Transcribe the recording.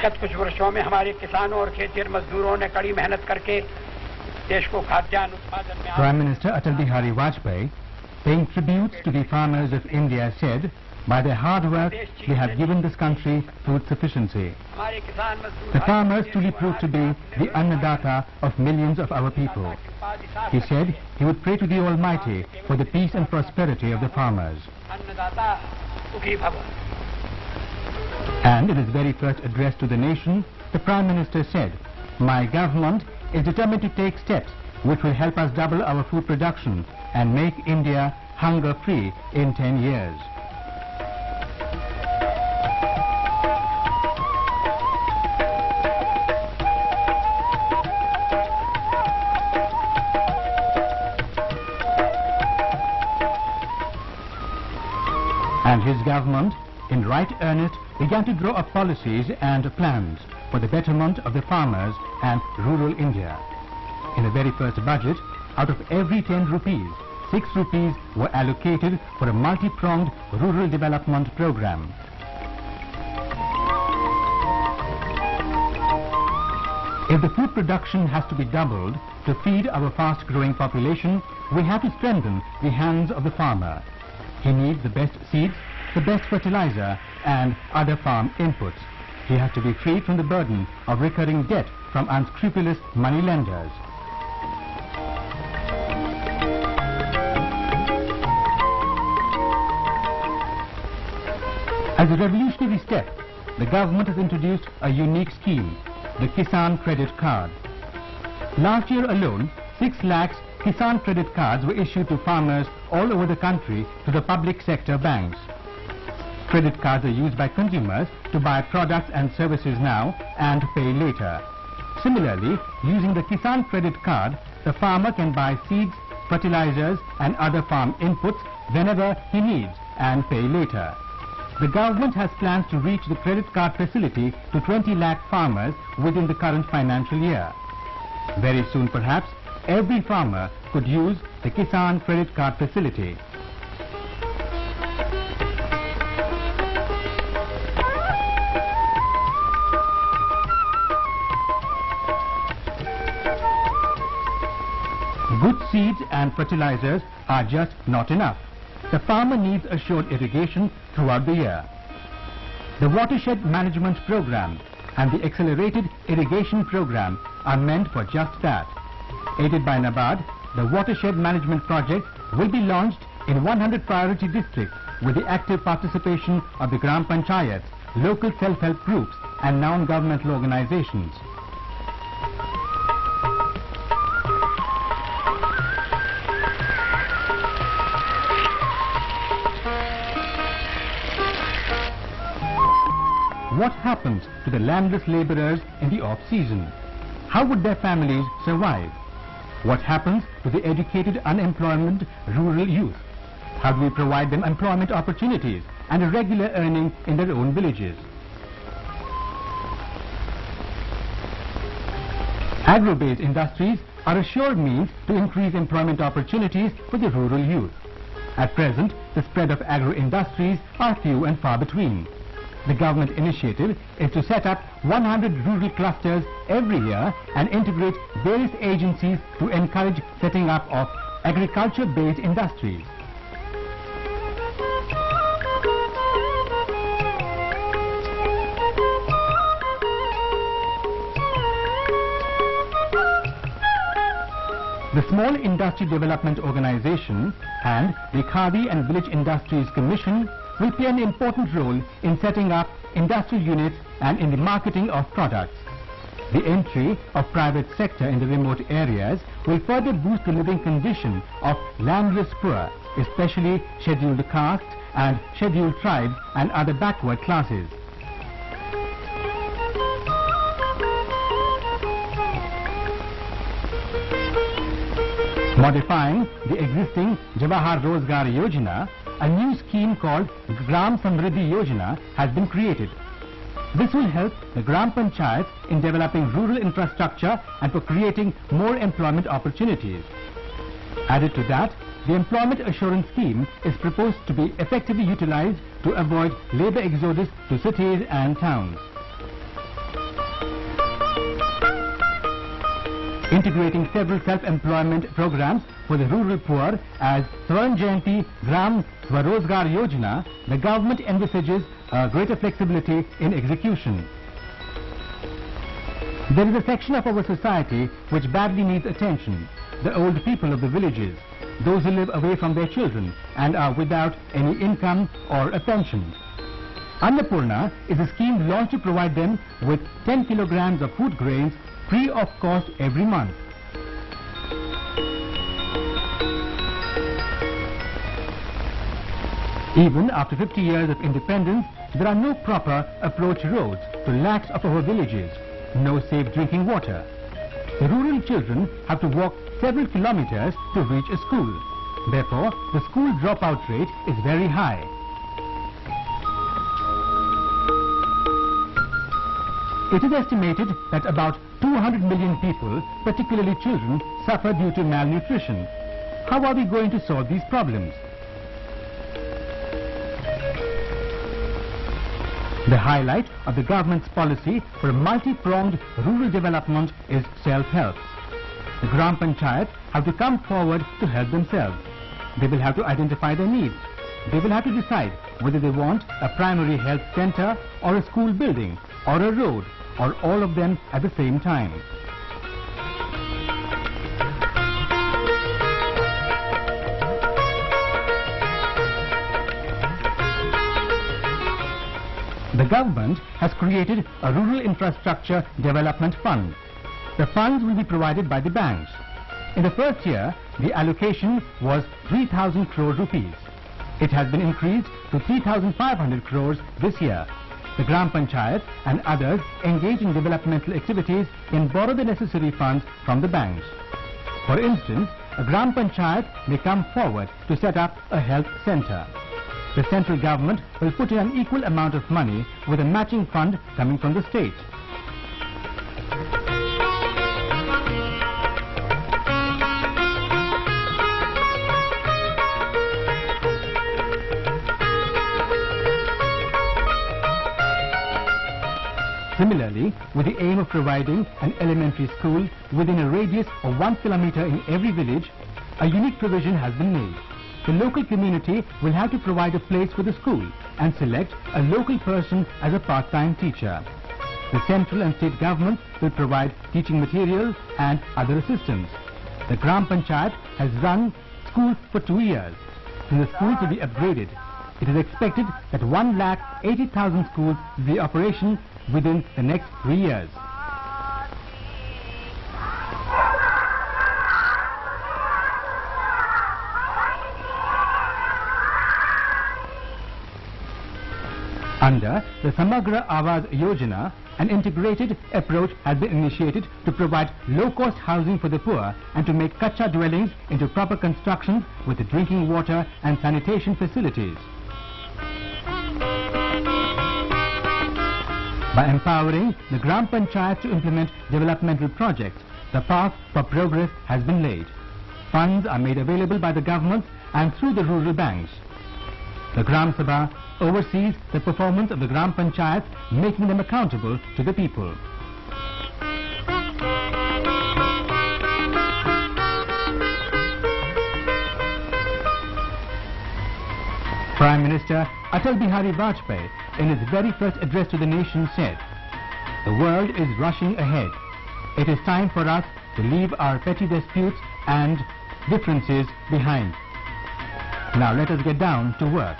गत कुछ वर्षों में हमारे किसानों और खेतिहर मजदूरों ने कड़ी मेहनत करके देश को खाद्यान्न उत्पादन में Prime Minister Ataljee, paying tributes to the farmers of India, said, by their hard work, they have given this country food sufficiency. The farmers truly proved to be the Annadata of millions of our people. He said he would pray to the Almighty for the peace and prosperity of the farmers. And in his very first address to the nation, the Prime Minister said, "My government is determined to take steps which will help us double our food production and make India hunger-free in 10 years. And his government, in right earnest, began to draw up policies and plans for the betterment of the farmers and rural India. In the very first budget, out of every 10 rupees, 6 rupees were allocated for a multi-pronged rural development program. If the food production has to be doubled to feed our fast-growing population, we have to strengthen the hands of the farmer. He needs the best seeds, the best fertilizer and other farm inputs. He has to be freed from the burden of recurring debt from unscrupulous money lenders. As a revolutionary step, the government has introduced a unique scheme, the Kisan Credit Card. Last year alone, 6 lakhs Kisan Credit Cards were issued to farmers all over the country to the public sector banks. Credit cards are used by consumers to buy products and services now and pay later. Similarly, using the Kisan Credit Card, the farmer can buy seeds, fertilizers and other farm inputs whenever he needs and pay later. The government has plans to reach the credit card facility to 20 lakh farmers within the current financial year. Very soon perhaps, every farmer could use the Kisan Credit Card facility. Good seeds and fertilizers are just not enough. The farmer needs assured irrigation throughout the year. The Watershed Management Program and the Accelerated Irrigation Program are meant for just that. Aided by NABARD, the Watershed Management Project will be launched in 100 priority districts with the active participation of the Gram Panchayats, local self-help groups and non-governmental organizations. What happens to the landless laborers in the off-season? How would their families survive? What happens to the educated unemployment rural youth? How do we provide them employment opportunities and a regular earning in their own villages? Agro-based industries are a sure means to increase employment opportunities for the rural youth. At present, the spread of agro-industries are few and far between. The government initiative is to set up 100 rural clusters every year and integrate various agencies to encourage setting up of agriculture-based industries. The Small Industry Development Organization and the Khadi and Village Industries Commission will play an important role in setting up industrial units and in the marketing of products. The entry of private sector in the remote areas will further boost the living condition of landless poor, especially scheduled castes and scheduled tribes and other backward classes. Modifying the existing Jawahar Rozgar Yojana, a new scheme called Gram Samriddhi Yojana has been created. This will help the Gram Panchayats in developing rural infrastructure and for creating more employment opportunities. Added to that, the Employment Assurance Scheme is proposed to be effectively utilized to avoid labor exodus to cities and towns. Integrating several self-employment programs for the rural poor as Swarn Jayanti Gram Swarozgar Yojana, the government envisages greater flexibility in execution. There is a section of our society which badly needs attention: the old people of the villages, those who live away from their children and are without any income or a pension. Annapurna is a scheme launched to provide them with 10 kilograms of food grains free of cost every month. Even after 50 years of independence, there are no proper approach roads to lakhs of our villages, no safe drinking water. The rural children have to walk several kilometers to reach a school. Therefore, the school dropout rate is very high. It is estimated that about 200 million people, particularly children, suffer due to malnutrition. How are we going to solve these problems? The highlight of the government's policy for a multi-pronged rural development is self-help. The Gram Panchayats have to come forward to help themselves. They will have to identify their needs. They will have to decide whether they want a primary health center or a school building or a road or all of them at the same time. The government has created a Rural Infrastructure Development Fund. The funds will be provided by the banks. In the first year, the allocation was 3,000 crore rupees. It has been increased to 3,500 crores this year. The Gram Panchayat and others engage in developmental activities and borrow the necessary funds from the banks. For instance, a Gram Panchayat may come forward to set up a health center. The central government will put in an equal amount of money with a matching fund coming from the state. Similarly, with the aim of providing an elementary school within a radius of 1 kilometer in every village, a unique provision has been made. The local community will have to provide a place for the school and select a local person as a part-time teacher. The central and state governments will provide teaching materials and other assistance. The Gram Panchayat has run schools for 2 years. When the schools will be upgraded, it is expected that 1,80,000 schools will be operational within the next 3 years. Under the Samagra Awas Yojana, an integrated approach has been initiated to provide low-cost housing for the poor and to make kacha dwellings into proper constructions with drinking water and sanitation facilities. By empowering the Gram Panchayat to implement developmental projects, the path for progress has been laid. Funds are made available by the government and through the rural banks. The Gram Sabha oversees the performance of the Gram Panchayats, making them accountable to the people. Prime Minister Ataljee in his very first address to the nation said, "The world is rushing ahead. It is time for us to leave our petty disputes and differences behind. Now let us get down to work."